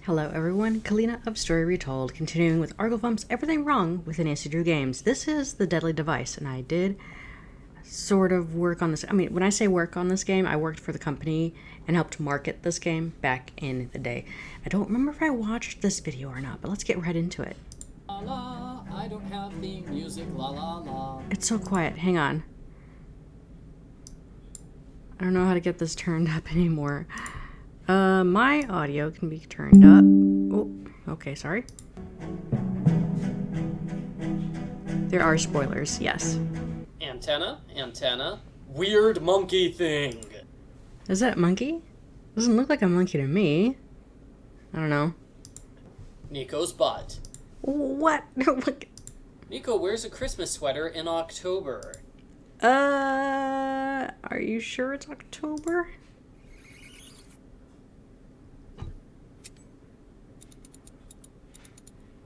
Hello everyone, Calina of StoryRetold, continuing with Arglefumph's Everything Wrong with Nancy Drew Games. This is the Deadly Device, and I did sort of work on this. I mean, when I say work on this game, I worked for the company and helped market this game back in the day. I don't remember if I watched this video or not, but let's get right into it. La la, I don't have theme music, la la la. It's so quiet, hang on. I don't know how to get this turned up anymore. My audio can be turned up. Oh, okay, sorry. There are spoilers, yes. Antenna, weird monkey thing. Is that a monkey? Doesn't look like a monkey to me. I don't know. Niko's butt. What? Niko wears a Christmas sweater in October. Are you sure it's October?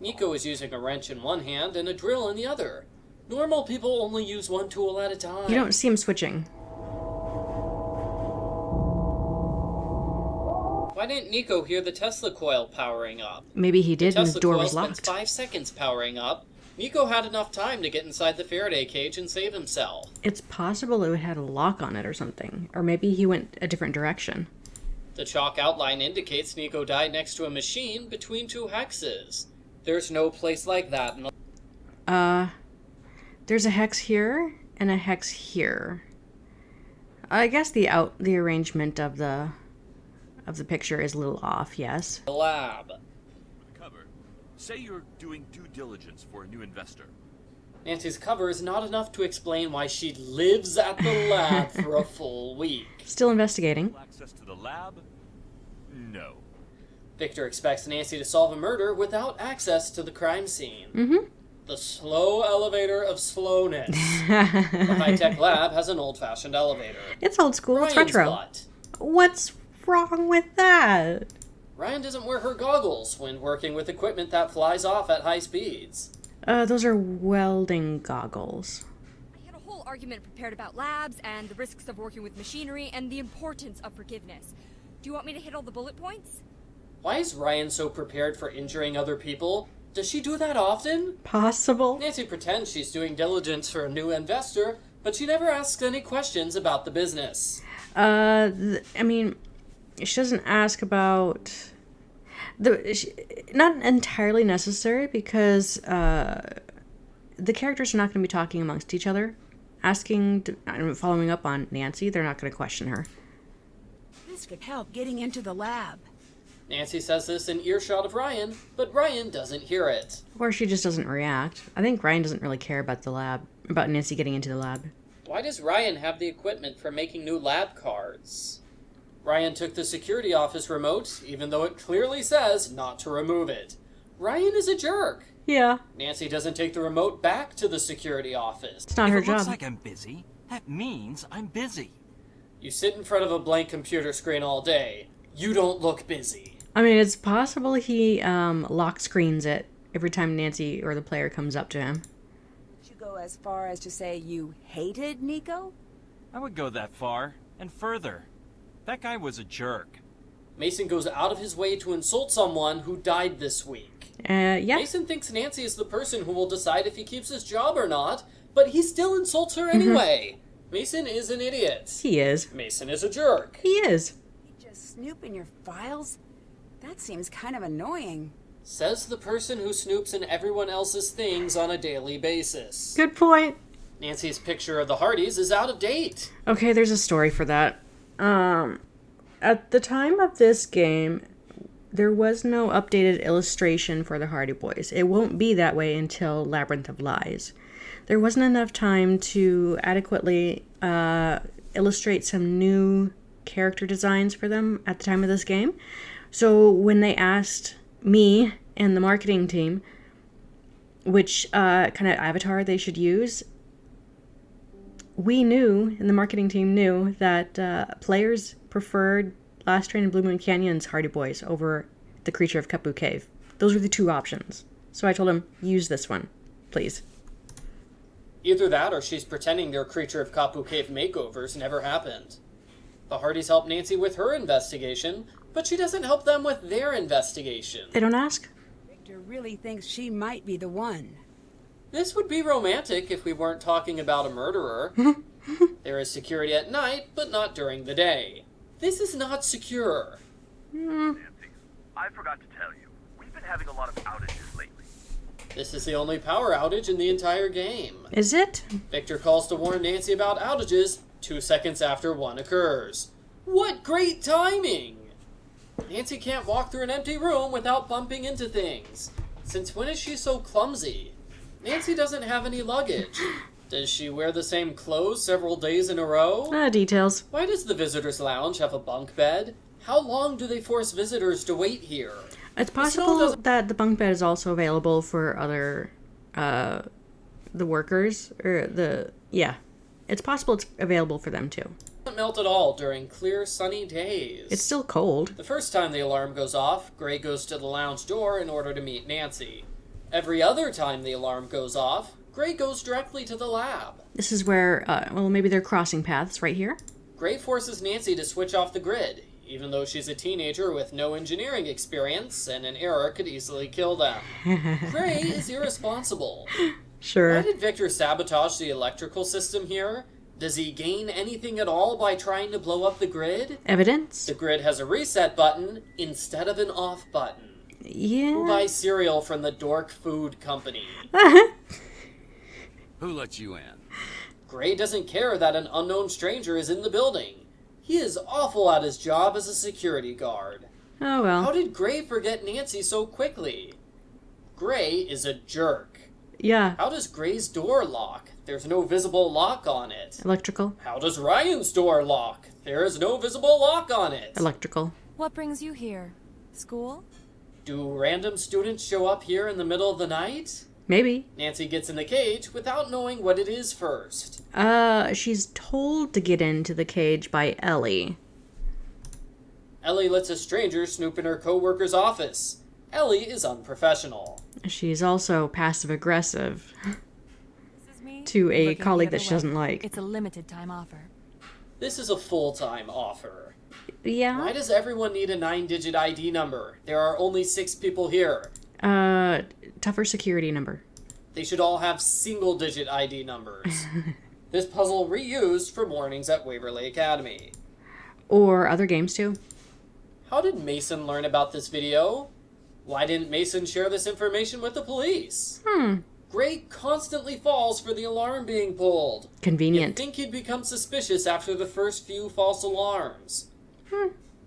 Niko is using a wrench in one hand and a drill in the other. Normal people only use one tool at a time. You don't see him switching. Why didn't Niko hear the Tesla coil powering up? Maybe he did and the door was Tesla coil locked. spent 5 seconds powering up. Niko had enough time to get inside the Faraday cage and save himself. It's possible it had a lock on it or something. Or maybe he went a different direction. The chalk outline indicates Niko died next to a machine between 2 hexes. There's no place like that in the... There's a hex here and a hex here. I guess the arrangement of the picture is a little off, yes. lab. Cover. Say you're doing due diligence for a new investor. Nancy's cover is not enough to explain why she lives at the lab for a full week. Still investigating. Access to the lab? No. Victor expects Nancy to solve a murder without access to the crime scene. Mm-hmm. The slow elevator of slowness. The high-tech lab has an old-fashioned elevator. It's old school, it's Ryan's retro. butt. What's wrong with that? Ryan doesn't wear her goggles when working with equipment that flies off at high speeds. Those are welding goggles. I had a whole argument prepared about labs and the risks of working with machinery and the importance of forgiveness. Do you want me to hit all the bullet points? Why is Ryan so prepared for injuring other people? Does she do that often? Possible. Nancy pretends she's doing diligence for a new investor, but she never asks any questions about the business. I mean, she doesn't ask about... not entirely necessary, because the characters are not going to be talking amongst each other. Following up on Nancy, they're not going to question her. This could help getting into the lab. Nancy says this in earshot of Ryan, but Ryan doesn't hear it. Or she just doesn't react. I think Ryan doesn't really care about the lab, about Nancy getting into the lab. Why does Ryan have the equipment for making new lab cards? Ryan took the security office remote, even though it clearly says not to remove it. Ryan is a jerk. Yeah. Nancy doesn't take the remote back to the security office. It's not her If it looks job. like I'm busy, that means I'm busy. You sit in front of a blank computer screen all day. You don't look busy. I mean, it's possible he lock screens it every time Nancy or the player comes up to him. Would you go as far as to say you hated Niko? I would go that far, and further. That guy was a jerk. Mason goes out of his way to insult someone who died this week. Yeah. Mason thinks Nancy is the person who will decide if he keeps his job or not, but he still insults her anyway. Mason is an idiot. He is. Mason is a jerk. He is. You just snoop in your files? That seems kind of annoying. Says the person who snoops in everyone else's things on a daily basis. Good point. Nancy's picture of the Hardys is out of date. Okay, there's a story for that. At the time of this game, there was no updated illustration for the Hardy Boys. It won't be that way until Labyrinth of Lies. There wasn't enough time to adequately illustrate some new character designs for them at the time of this game. So when they asked me and the marketing team which kind of avatar they should use, we knew, and the marketing team knew, that players preferred Last Train and Blue Moon Canyon's Hardy Boys over the Creature of Kapu Cave. Those were the two options. So I told him, use this one, please. Either that or she's pretending their Creature of Kapu Cave makeovers never happened. The Hardys help Nancy with her investigation, but she doesn't help them with their investigation. They don't ask? Victor really thinks she might be the one. This would be romantic if we weren't talking about a murderer. There is security at night, but not during the day. This is not secure. Nancy, I forgot to tell you, we've been having a lot of outages lately. This is the only power outage in the entire game. Is it? Victor calls to warn Nancy about outages 2 seconds after one occurs. What great timing! Nancy can't walk through an empty room without bumping into things. Since when is she so clumsy? Nancy doesn't have any luggage. Does she wear the same clothes several days in a row? Details. Why does the visitors' lounge have a bunk bed? How long do they force visitors to wait here? It's possible that the bunk bed is also available for other, the workers, or it's possible it's available for them too. It doesn't melt at all during clear, sunny days. It's still cold. The first time the alarm goes off, Gray goes to the lounge door in order to meet Nancy. Every other time the alarm goes off, Gray goes directly to the lab. This is where, maybe they're crossing paths right here. Gray forces Nancy to switch off the grid, even though she's a teenager with no engineering experience and an error could easily kill them. Gray is irresponsible. Sure. Why did Victor sabotage the electrical system here? Does he gain anything at all by trying to blow up the grid? Evidence? The grid has a reset button instead of an off button. Yeah. Who buys cereal from the Dork Food Company? Who let you in? Gray doesn't care that an unknown stranger is in the building. He is awful at his job as a security guard. Oh well. How did Gray forget Nancy so quickly? Gray is a jerk. Yeah. How does Gray's door lock? There's no visible lock on it. Electrical. How does Ryan's door lock? There is no visible lock on it. Electrical. What brings you here? School? Do random students show up here in the middle of the night? Maybe. Nancy gets in the cage without knowing what it is first. She's told to get into the cage by Ellie. Ellie lets a stranger snoop in her co-worker's office. Ellie is unprofessional. She's also passive-aggressive This is me. to a Looking colleague the that other she doesn't way. like. It's a limited time offer. This is a full-time offer. Yeah. Why does everyone need a 9-digit ID number? There are only 6 people here. Tougher security number. They should all have single-digit ID numbers. This puzzle reused for mornings at Waverly Academy. Or other games too. How did Mason learn about this video? Why didn't Mason share this information with the police? Gray constantly falls for the alarm being pulled. Convenient. You'd think he'd become suspicious after the first few false alarms.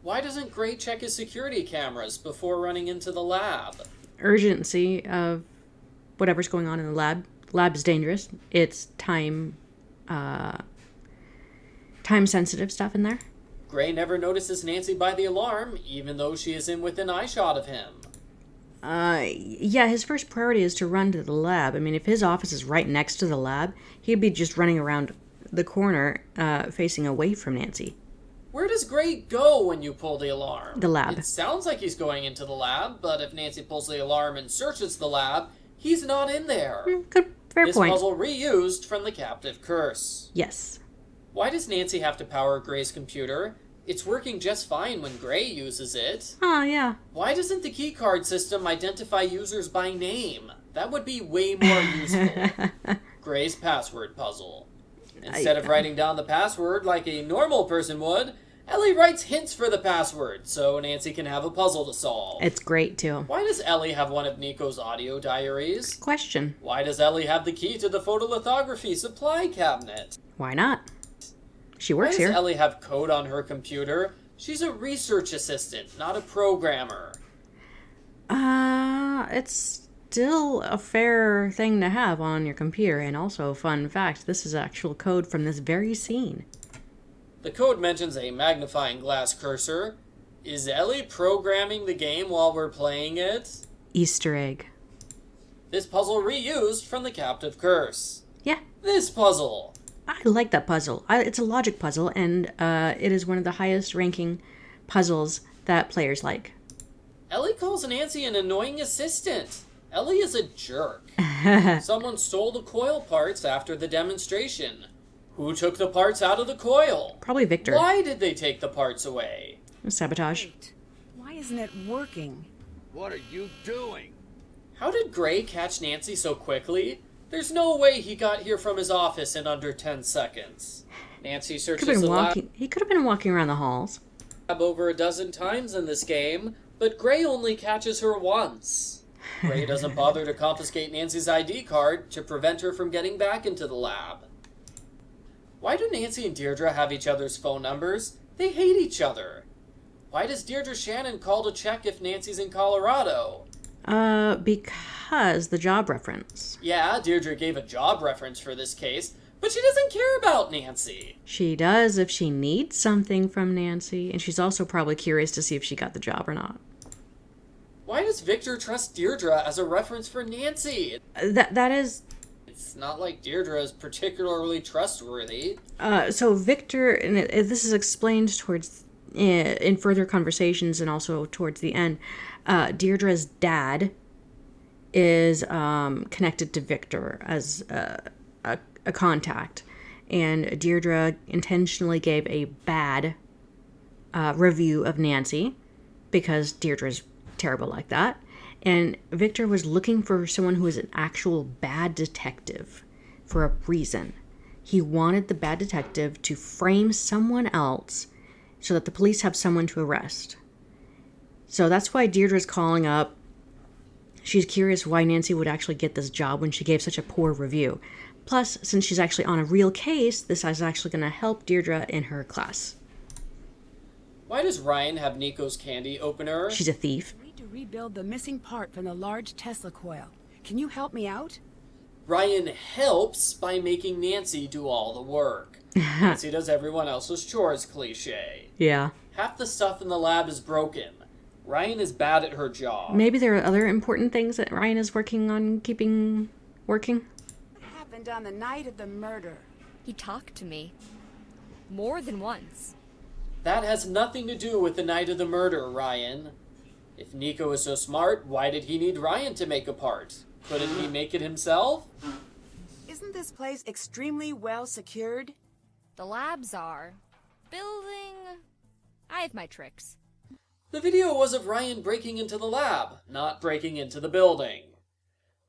Why doesn't Gray check his security cameras before running into the lab? Urgency of whatever's going on in the lab. Lab is dangerous. It's time sensitive stuff in there. Gray never notices Nancy by the alarm, even though she is in within eyeshot of him. Yeah, his first priority is to run to the lab. I mean, if his office is right next to the lab, he'd be just running around the corner, facing away from Nancy. Where does Gray go when you pull the alarm? The lab. It sounds like he's going into the lab, but if Nancy pulls the alarm and searches the lab, he's not in there. Good, fair This point. puzzle reused from the captive curse. Yes. Why does Nancy have to power Gray's computer? It's working just fine when Gray uses it. Oh, yeah. Why doesn't the keycard system identify users by name? That would be way more useful. Gray's password puzzle. Instead of writing down the password like a normal person would, Ellie writes hints for the password so Nancy can have a puzzle to solve. It's great, too. Why does Ellie have one of Niko's audio diaries? Question. Why does Ellie have the key to the photolithography supply cabinet? Why not? She Why works does here. Ellie have code on her computer? She's a research assistant, not a programmer. It's still a fair thing to have on your computer, and also, fun fact, this is actual code from this very scene. The code mentions a magnifying glass cursor. Is Ellie programming the game while we're playing it? Easter egg. This puzzle reused from the captive curse. Yeah, This puzzle. I like that puzzle. It's a logic puzzle, and it is one of the highest ranking puzzles that players like. Ellie calls Nancy an annoying assistant. Ellie is a jerk. Someone stole the coil parts after the demonstration. Who took the parts out of the coil? Probably Victor. Why did they take the parts away? Sabotage. Wait. isn't it working? What are you doing? How did Gray catch Nancy so quickly? There's no way he got here from his office in under 10 seconds. Nancy searches the lab He could have been walking around the halls. over a dozen times in this game, but Gray only catches her once. Gray doesn't bother to confiscate Nancy's ID card to prevent her from getting back into the lab. Why do Nancy and Deirdre have each other's phone numbers? They hate each other. Why does Deirdre Shannon call to check if Nancy's in Colorado? Because the job reference. Yeah, Deirdre gave a job reference for this case, but she doesn't care about Nancy. She does if she needs something from Nancy, and she's also probably curious to see if she got the job or not. Why does Victor trust Deirdre as a reference for Nancy? That is... It's not like Deirdre is particularly trustworthy. So Victor, and this is explained towards... in further conversations and also towards the end, Deirdre's dad is connected to Victor as a contact, and Deirdre intentionally gave a bad review of Nancy because Deirdre's terrible like that, and Victor was looking for someone who was an actual bad detective for a reason. He wanted the bad detective to frame someone else so that the police have someone to arrest. So that's why Deirdre's calling up. She's curious why Nancy would actually get this job when she gave such a poor review. Plus, since she's actually on a real case, this is actually going to help Deirdre in her class. Why does Ryan have Niko's candy opener? She's a thief. I need to rebuild the missing part from the large Tesla coil. Can you help me out? Ryan helps by making Nancy do all the work. Nancy does everyone else's chores cliche. Yeah. Half the stuff in the lab is broken. Ryan is bad at her job. Maybe there are other important things that Ryan is working on keeping working. What happened on the night of the murder? He talked to me. More than once. That has nothing to do with the night of the murder, Ryan. If Niko is so smart, why did he need Ryan to make a part? Couldn't he make it himself? Isn't this place extremely well secured? The labs are. Building... I have my tricks. The video was of Ryan breaking into the lab, not breaking into the building.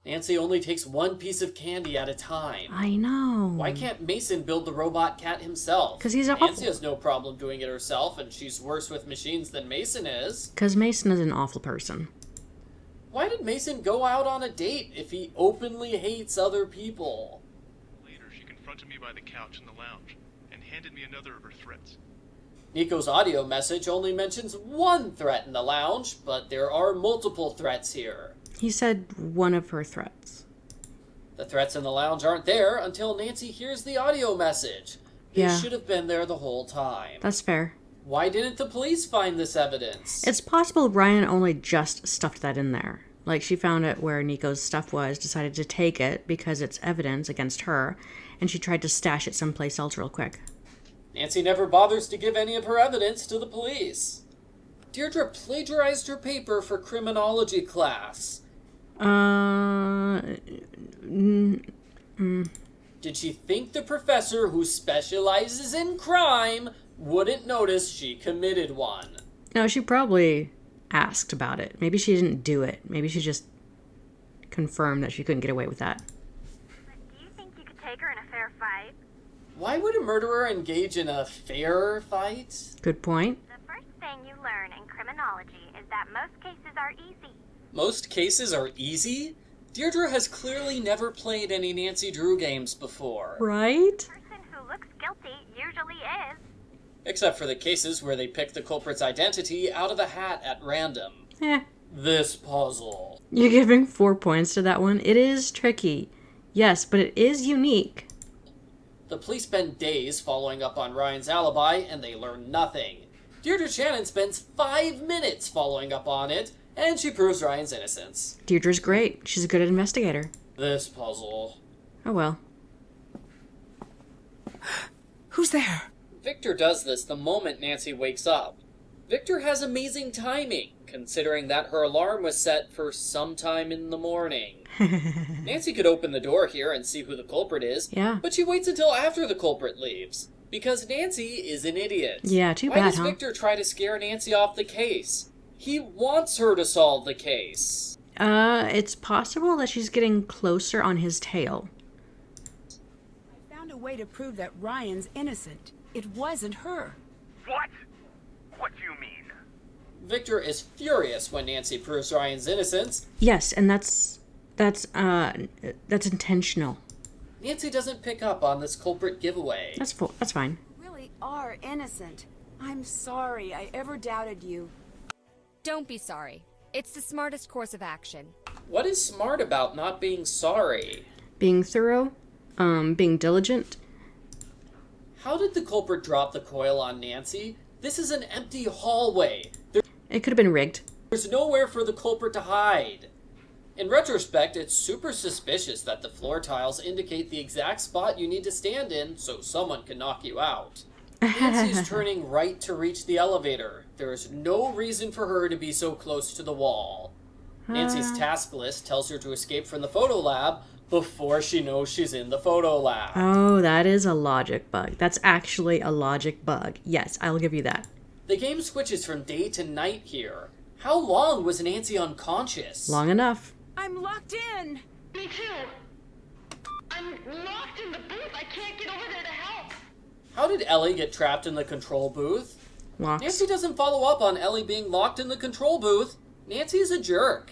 Nancy only takes one piece of candy at a time. I know. Why can't Mason build the robot cat himself? 'Cause he's awful. Nancy has no problem doing it herself, and she's worse with machines than Mason is. Because Mason is an awful person. Why did Mason go out on a date if he openly hates other people? Later, she confronted me by the couch in the lounge and handed me another of her threats. Niko's audio message only mentions one threat in the lounge, but there are multiple threats here. He said one of her threats. The threats in the lounge aren't there until Nancy hears the audio message. They Yeah. should have been there the whole time. That's fair. Why didn't the police find this evidence? It's possible Ryan only just stuffed that in there. Like, she found it where Niko's stuff was, decided to take it because it's evidence against her, and she tried to stash it someplace else real quick. Nancy never bothers to give any of her evidence to the police. Deirdre plagiarized her paper for criminology class. Did she think the professor who specializes in crime wouldn't notice she committed one? No, she probably asked about it. Maybe she didn't do it. Maybe she just confirmed that she couldn't get away with that. But do you think you could take her in a fair fight? Why would a murderer engage in a fair fight? Good point. The first thing you learn in criminology is that most cases are easy. Most cases are easy? Deirdre has clearly never played any Nancy Drew games before. Right? The person who looks guilty usually is. Except for the cases where they pick the culprit's identity out of a hat at random. This puzzle. You're giving 4 points to that one. It is tricky. Yes, but it is unique. The police spend days following up on Ryan's alibi, and they learn nothing. Deirdre Shannon spends 5 minutes following up on it, and she proves Ryan's innocence. Deirdre's great. She's a good investigator. This puzzle. Oh well. Who's there? Victor does this the moment Nancy wakes up. Victor has amazing timing, considering that her alarm was set for sometime in the morning. Nancy could open the door here and see who the culprit is, Yeah. but she waits until after the culprit leaves. Because Nancy is an idiot. Yeah, too Why bad, does huh? Victor try to scare Nancy off the case? He wants her to solve the case. It's possible that she's getting closer on his tail. I found a way to prove that Ryan's innocent. It wasn't her. What? What do you mean? Victor is furious when Nancy proves Ryan's innocence. Yes, and that's intentional. Nancy doesn't pick up on this culprit giveaway. That's fine. You really are innocent. I'm sorry I ever doubted you. Don't be sorry. It's the smartest course of action. What is smart about not being sorry? Being thorough, being diligent. How did the culprit drop the coil on Nancy? This is an empty hallway. It could have been rigged. There's nowhere for the culprit to hide. In retrospect, it's super suspicious that the floor tiles indicate the exact spot you need to stand in so someone can knock you out. Nancy's turning right to reach the elevator. There is no reason for her to be so close to the wall. Nancy's task list tells her to escape from the photo lab before she knows she's in the photo lab. Oh, that is a logic bug. That's actually a logic bug. Yes, I'll give you that. The game switches from day to night here. How long was Nancy unconscious? Long enough. I'm locked in. Me too. I'm locked in the booth. I can't get over there to help. How did Ellie get trapped in the control booth? Locks. Nancy doesn't follow up on Ellie being locked in the control booth. Nancy's a jerk.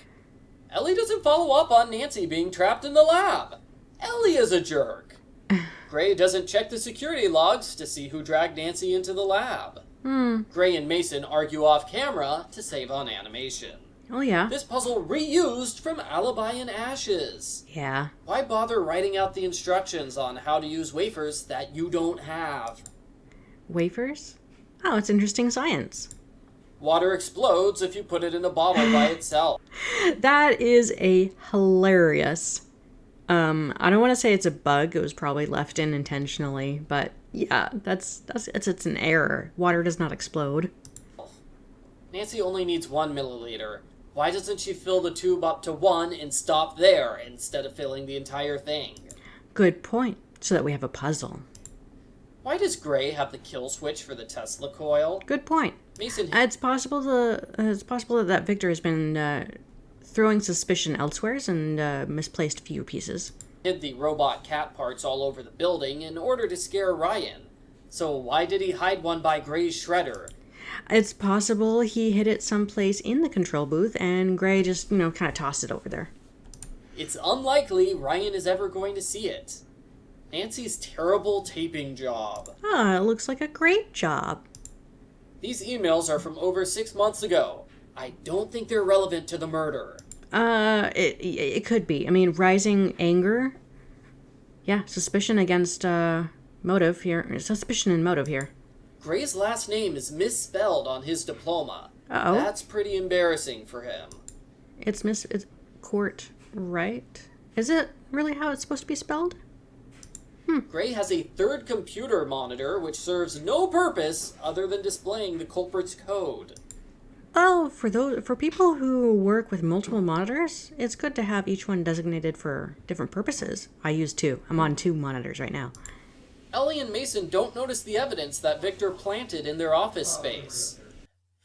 Ellie doesn't follow up on Nancy being trapped in the lab. Ellie is a jerk. Gray doesn't check the security logs to see who dragged Nancy into the lab. Gray and Mason argue off camera to save on animation. Oh, yeah. This puzzle reused from Alibi and Ashes. Yeah. Why bother writing out the instructions on how to use wafers that you don't have? Wafers? Oh, it's interesting science. Water explodes if you put it in a bottle by itself. That is a hilarious. I don't want to say it's a bug. It was probably left in intentionally, but yeah, it's an error. Water does not explode. Nancy only needs 1 milliliter. Why doesn't she fill the tube up to 1 and stop there instead of filling the entire thing? Good point. So that we have a puzzle. Why does Gray have the kill switch for the Tesla coil? Good point. Mason It's possible that Victor has been throwing suspicion elsewhere and misplaced a few pieces. hid the robot cat parts all over the building in order to scare Ryan. So why did he hide one by Gray's shredder? It's possible he hid it someplace in the control booth and Gray just, kind of tossed it over there. It's unlikely Ryan is ever going to see it. Nancy's terrible taping job. Ah, it looks like a great job. These emails are from over 6 months ago. I don't think they're relevant to the murder. It could be. I mean, rising anger. Yeah, suspicion against, motive here. Suspicion and motive here. Gray's last name is misspelled on his diploma. Uh-oh. That's pretty embarrassing for him. It's Court, right? Is it really how it's supposed to be spelled? Gray has a third computer monitor which serves no purpose other than displaying the culprit's code. Oh, for people who work with multiple monitors, it's good to have each one designated for different purposes. I use 2. I'm on 2 monitors right now. Ellie and Mason don't notice the evidence that Victor planted in their office space.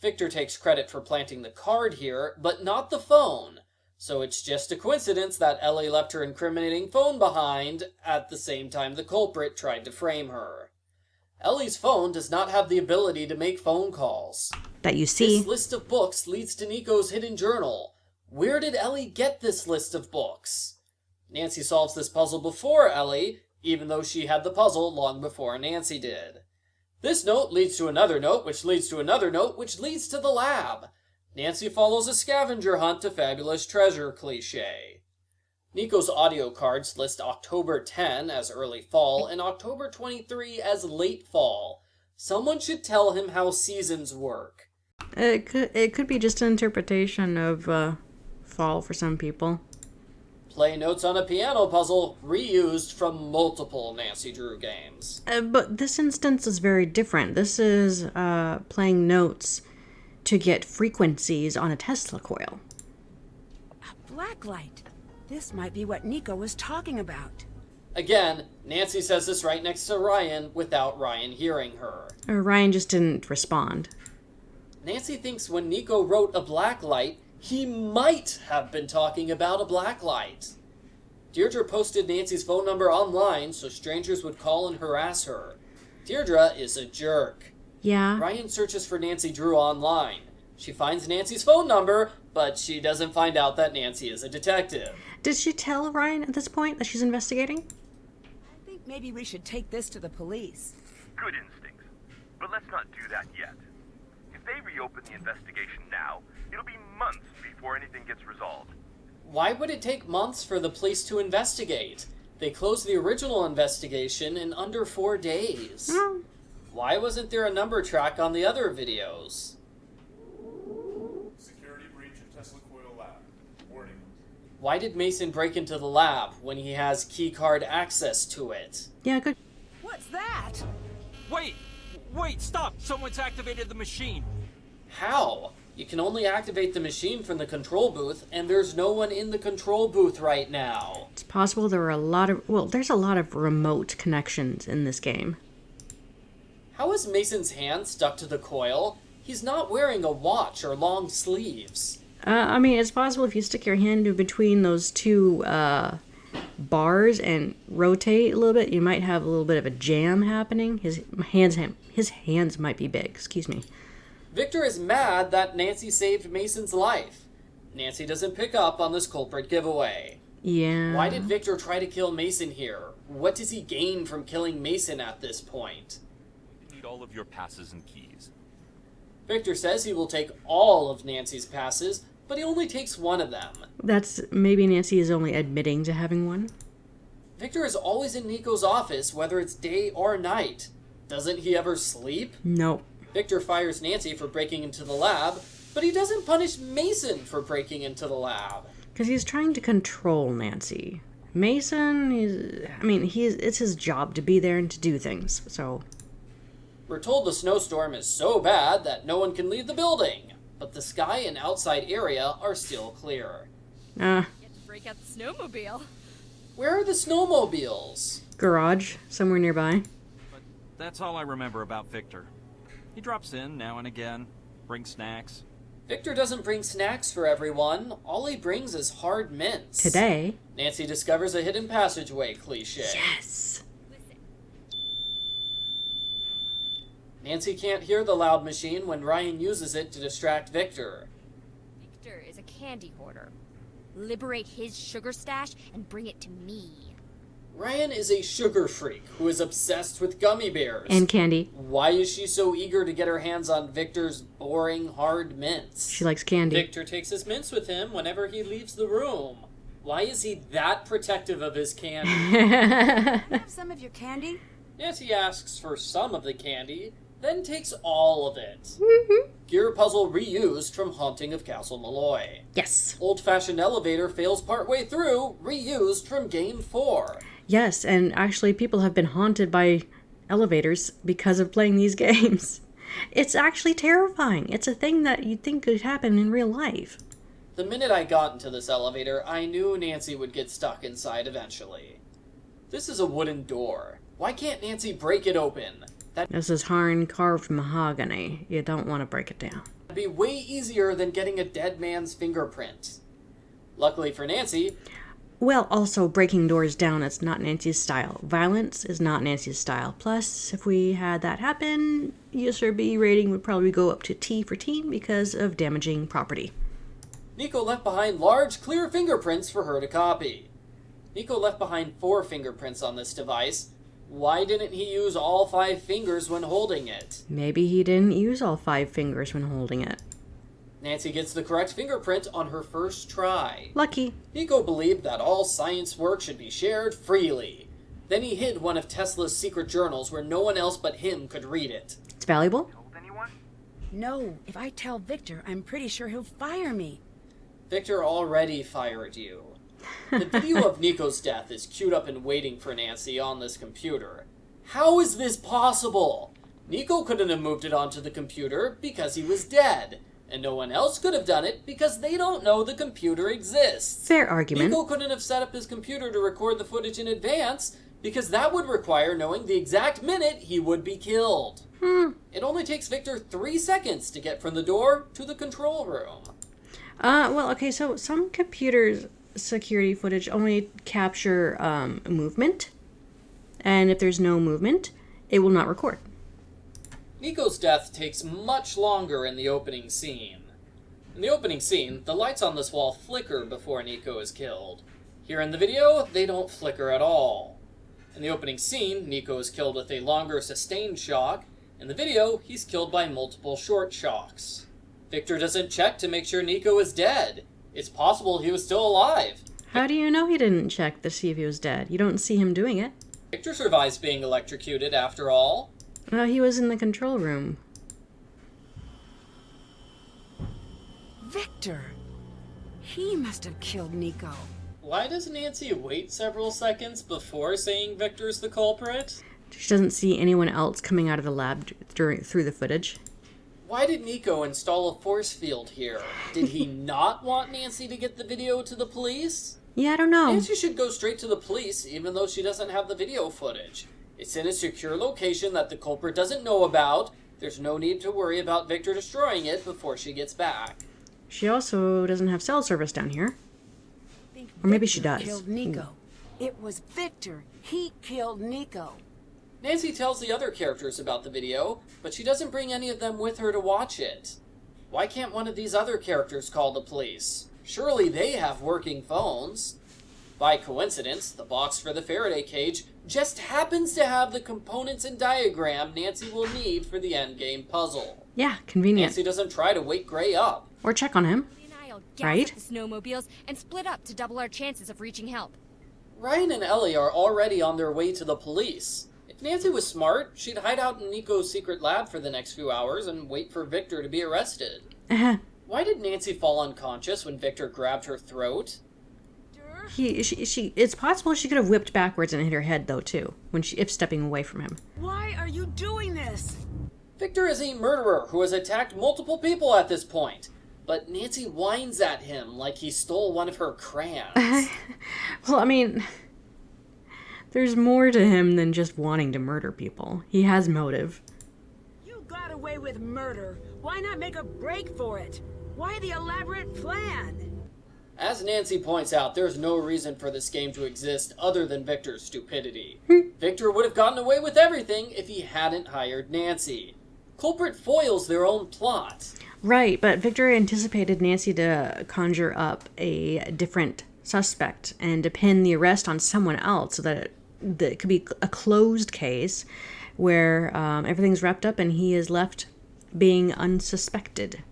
Victor takes credit for planting the card here, but not the phone. So it's just a coincidence that Ellie left her incriminating phone behind at the same time the culprit tried to frame her. Ellie's phone does not have the ability to make phone calls. That you see. This list of books leads to Niko's hidden journal. Where did Ellie get this list of books? Nancy solves this puzzle before Ellie, even though she had the puzzle long before Nancy did. This note leads to another note, which leads to another note, which leads to the lab. Nancy follows a scavenger hunt to fabulous treasure cliché. Niko's audio cards list October 10 as early fall and October 23 as late fall. Someone should tell him how seasons work. It could be just an interpretation of fall for some people. Play notes on a piano puzzle reused from multiple Nancy Drew games. But this instance is very different. This is playing notes to get frequencies on a Tesla coil. A blacklight. This might be what Niko was talking about. Again, Nancy says this right next to Ryan without Ryan hearing her. Ryan just didn't respond. Nancy thinks when Niko wrote a black light, he might have been talking about a black light. Deirdre posted Nancy's phone number online so strangers would call and harass her. Deirdre is a jerk. Yeah. Ryan searches for Nancy Drew online. She finds Nancy's phone number, but she doesn't find out that Nancy is a detective. Did she tell Ryan at this point that she's investigating? I think maybe we should take this to the police. Good instincts. But let's not do that yet. If they reopen the investigation now, it'll be months before anything gets resolved. Why would it take months for the police to investigate? They closed the original investigation in under 4 days. Why wasn't there a number track on the other videos? Security breach at Tesla Coil Lab. Warning. Why did Mason break into the lab when he has keycard access to it? Yeah, good. What's that? Wait, stop! Someone's activated the machine. How? You can only activate the machine from the control booth, and there's no one in the control booth right now. It's possible there's a lot of remote connections in this game. How is Mason's hand stuck to the coil? He's not wearing a watch or long sleeves. I mean, it's possible if you stick your hand in between those two bars and rotate a little bit, you might have a little bit of a jam happening. His hands might be big. Excuse me. Victor is mad that Nancy saved Mason's life. Nancy doesn't pick up on this culprit giveaway. Yeah. Why did Victor try to kill Mason here? What does he gain from killing Mason at this point? We need all of your passes and keys. Victor says he will take all of Nancy's passes, but he only takes one of them. That's maybe Nancy is only admitting to having one. Victor is always in Niko's office, whether it's day or night. Doesn't he ever sleep? Nope. Victor fires Nancy for breaking into the lab, but he doesn't punish Mason for breaking into the lab. Because he's trying to control Nancy. Mason, it's his job to be there and to do things, so... We're told the snowstorm is so bad that no one can leave the building, but the sky and outside area are still clear. Get to break out the snowmobile. Where are the snowmobiles? Garage, somewhere nearby. But that's all I remember about Victor. He drops in now and again, brings snacks. Victor doesn't bring snacks for everyone. All he brings is hard mints. Today. Nancy discovers a hidden passageway cliché. Yes! Nancy can't hear the loud machine when Ryan uses it to distract Victor. Victor is a candy hoarder. Liberate his sugar stash and bring it to me. Ryan is a sugar freak who is obsessed with gummy bears. And candy. Why is she so eager to get her hands on Victor's boring hard mints? She likes candy. Victor takes his mints with him whenever he leaves the room. Why is he that protective of his candy? Have some of your candy? Nancy asks for some of the candy, then takes all of it. Gear puzzle reused from Haunting of Castle Malloy. Yes. Old-fashioned elevator fails partway through, reused from Game 4. Yes, and actually people have been haunted by elevators because of playing these games. It's actually terrifying. It's a thing that you'd think could happen in real life. The minute I got into this elevator, I knew Nancy would get stuck inside eventually. This is a wooden door. Why can't Nancy break it open? This is hard carved mahogany. You don't want to break it down. That'd be way easier than getting a dead man's fingerprint. Luckily for Nancy... Well, also, breaking doors down, it's not Nancy's style. Violence is not Nancy's style. Plus, if we had that happen, USRB rating would probably go up to T for teen because of damaging property. Niko left behind large, clear fingerprints for her to copy. Niko left behind 4 fingerprints on this device. Why didn't he use all 5 fingers when holding it? Maybe he didn't use all 5 fingers when holding it. Nancy gets the correct fingerprint on her first try. Lucky. Niko believed that all science work should be shared freely. Then he hid one of Tesla's secret journals where no one else but him could read it. It's valuable? Told anyone? No, if I tell Victor, I'm pretty sure he'll fire me. Victor already fired you. The video of Niko's death is queued up and waiting for Nancy on this computer. How is this possible? Niko couldn't have moved it onto the computer because he was dead. And no one else could have done it because they don't know the computer exists. Fair argument. Niko couldn't have set up his computer to record the footage in advance because that would require knowing the exact minute he would be killed. It only only takes Victor 3 seconds to get from the door to the control room. Well, okay, so some computers' security footage only capture movement, and if there's no movement, it will not record. Niko's death takes much longer in the opening scene. In the opening scene, the lights on this wall flicker before Niko is killed. Here in the video, they don't flicker at all. In the opening scene, Niko is killed with a longer sustained shock. In the video, he's killed by multiple short shocks. Victor doesn't check to make sure Niko is dead. It's possible he was still alive. How do you know he didn't check to see if he was dead? You don't see him doing it. Victor survives being electrocuted, after all. Well, he was in the control room. Victor! He must have killed Niko. Why does Nancy wait several seconds before saying Victor's the culprit? She doesn't see anyone else coming out of the lab through the footage. Why did Niko install a force field here? Did he not want Nancy to get the video to the police? Yeah, I don't know. Nancy should go straight to the police, even though she doesn't have the video footage. It's in a secure location that the culprit doesn't know about. There's no need to worry about Victor destroying it before she gets back. She also doesn't have cell service down here. Or maybe she does. Killed Niko. It was Victor. He killed Niko. Nancy tells the other characters about the video, but she doesn't bring any of them with her to watch it. Why can't one of these other characters call the police? Surely they have working phones. By coincidence, the box for the Faraday cage just happens to have the components and diagram Nancy will need for the endgame puzzle. Yeah, convenient. Nancy doesn't try to wake Gray up. Or check on him. Right? The snowmobiles and split up to double our chances of reaching help. Ryan and Ellie are already on their way to the police. If Nancy was smart, she'd hide out in Niko's secret lab for the next few hours and wait for Victor to be arrested. Why did Nancy fall unconscious when Victor grabbed her throat? It's possible she could have whipped backwards and hit her head, though, too, if stepping away from him. Why are you doing this? Victor is a murderer who has attacked multiple people at this point. But Nancy whines at him like he stole one of her crayons. Well, I mean, there's more to him than just wanting to murder people. He has motive. You got away with murder. Why not make a break for it? Why the elaborate plan? As Nancy points out, there's no reason for this game to exist other than Victor's stupidity. Victor would have gotten away with everything if he hadn't hired Nancy. Culprit foils their own plot. Right, but Victor anticipated Nancy to conjure up a different suspect and to pin the arrest on someone else so that it could be a closed case where everything's wrapped up and he is left being unsuspected.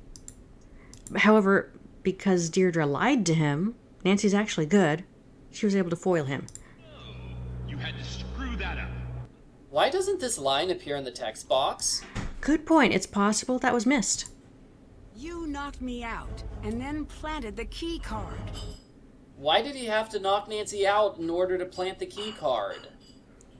However, because Deirdre lied to him, Nancy's actually good, she was able to foil him. You had to screw that up. Why doesn't this line appear in the text box? Good point. It's possible that was missed. You knocked me out and then planted the key card. Why did he have to knock Nancy out in order to plant the key card?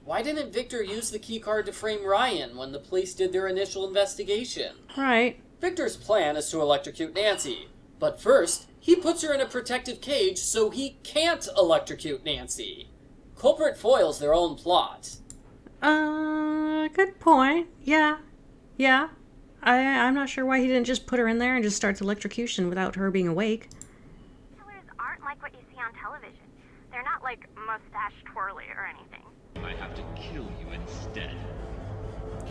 Why didn't Victor use the key card to frame Ryan when the police did their initial investigation? Right. Victor's plan is to electrocute Nancy, but first, he puts her in a protective cage so he can't electrocute Nancy. Culprit foils their own plot. Good point. Yeah. I'm not sure why he didn't just put her in there and just start electrocution without her being awake. Killers aren't like what you see on television. They're not like mustache twirly or anything. I have to kill you instead.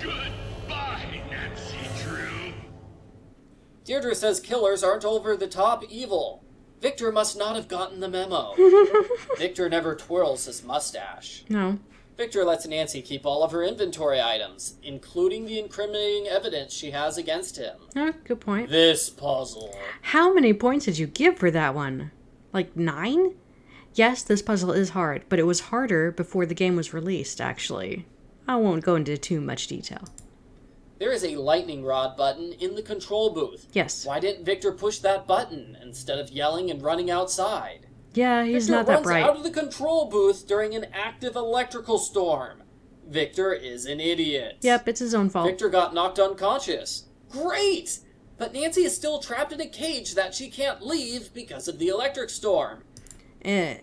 Goodbye, Nancy Drew. Deirdre says killers aren't over-the-top evil. Victor must not have gotten the memo. Victor never twirls his mustache. No. Victor lets Nancy keep all of her inventory items, including the incriminating evidence she has against him. Oh, good point. This puzzle. How many points did you give for that one? Like 9? Yes, this puzzle is hard, but it was harder before the game was released, actually. I won't go into too much detail. There is a lightning rod button in the control booth. Yes. Why didn't Victor push that button instead of yelling and running outside? Yeah, he's Victor not that bright. runs out of the control booth during an active electrical storm. Victor is an idiot. Yep, it's his own fault. Victor got knocked unconscious. Great! But Nancy is still trapped in a cage that she can't leave because of the electric storm. And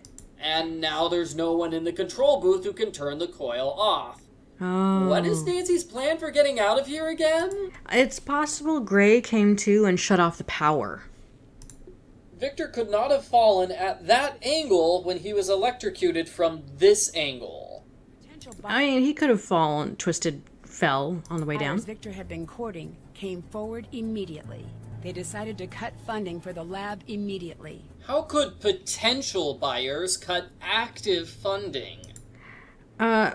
now there's no one in the control booth who can turn the coil off. Oh. What is Nancy's plan for getting out of here again? It's possible Gray came to and shut off the power. Victor could not have fallen at that angle when he was electrocuted from this angle. I mean, he could have fallen, fell on the way down. Buyers Victor had been courting came forward immediately. They decided to cut funding for the lab immediately. How could potential buyers cut active funding?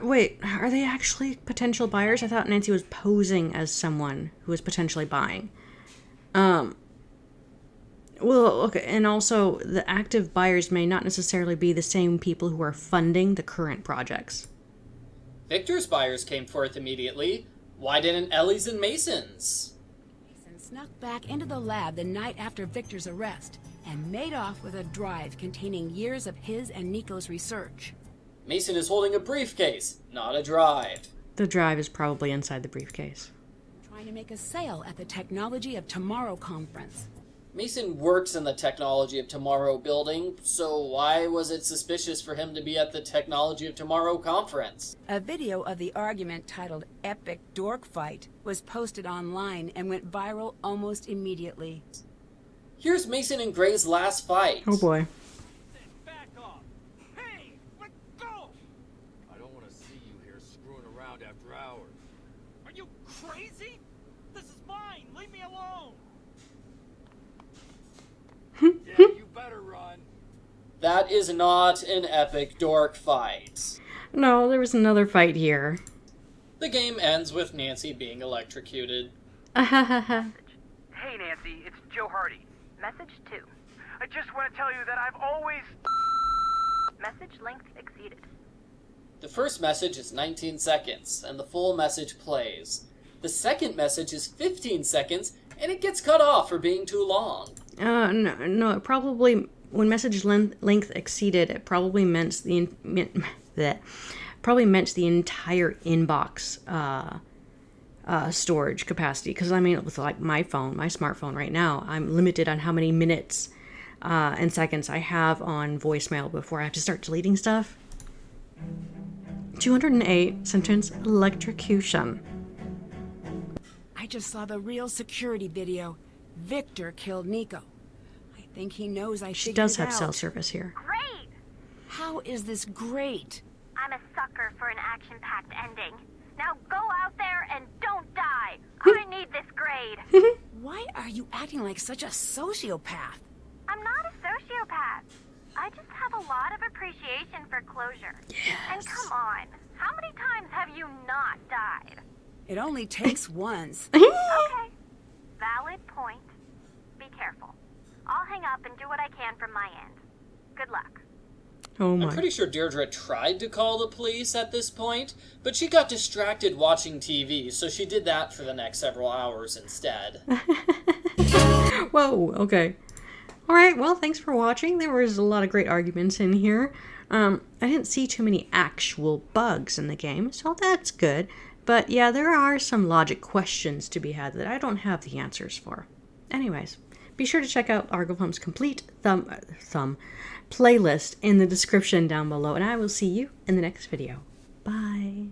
Wait, are they actually potential buyers? I thought Nancy was posing as someone who was potentially buying. Well, okay, and also, the active buyers may not necessarily be the same people who are funding the current projects. Victor's buyers came forth immediately. Why didn't Ellie's and Mason's? Mason snuck back into the lab the night after Victor's arrest and made off with a drive containing years of his and Niko's research. Mason is holding a briefcase, not a drive. The drive is probably inside the briefcase. Trying to make a sale at the Technology of Tomorrow conference. Mason works in the Technology of Tomorrow building, so why was it suspicious for him to be at the Technology of Tomorrow conference? A video of the argument titled Epic Dork Fight was posted online and went viral almost immediately. Here's Mason and Gray's last fight. Oh boy. Back off! Hey, let go! I don't want to see you here screwing around after hours. Are you crazy? This is mine! Leave me alone! Yeah, you better run. That is not an epic dork fight. No, there was another fight here. The game ends with Nancy being electrocuted. Hey Nancy, it's Joe Hardy. Message 2. I just want to tell you that I've always... Message length exceeded. The first message is 19 seconds, and the full message plays. The second message is 15 seconds, and it gets cut off for being too long. No, it probably, when message length exceeded, it probably meant the entire inbox storage capacity. Because, I mean, with like my smartphone right now, I'm limited on how many minutes and seconds I have on voicemail before I have to start deleting stuff. 208 sentence electrocution. I just saw the real security video. Victor killed Niko. I think he knows I She figured does it have out. cell service here. Great! How is this great? I'm a sucker for an action-packed ending. Now go out there and don't die. I need this grade. Why are you acting like such a sociopath? I'm not a sociopath. I just have a lot of appreciation for closure. Yes. And come on, how many times have you not died? It only takes once. Okay. Valid point. Be careful. I'll hang up and do what I can from my end. Good luck. Oh I'm my. pretty sure Deirdre tried to call the police at this point, but she got distracted watching TV, so she did that for the next several hours instead. Whoa, okay. Alright, well, thanks for watching. There was a lot of great arguments in here. I didn't see too many actual bugs in the game, so that's good. But yeah, there are some logic questions to be had that I don't have the answers for. Anyways, be sure to check out Arglefumph's complete thumb playlist in the description down below, and I will see you in the next video. Bye.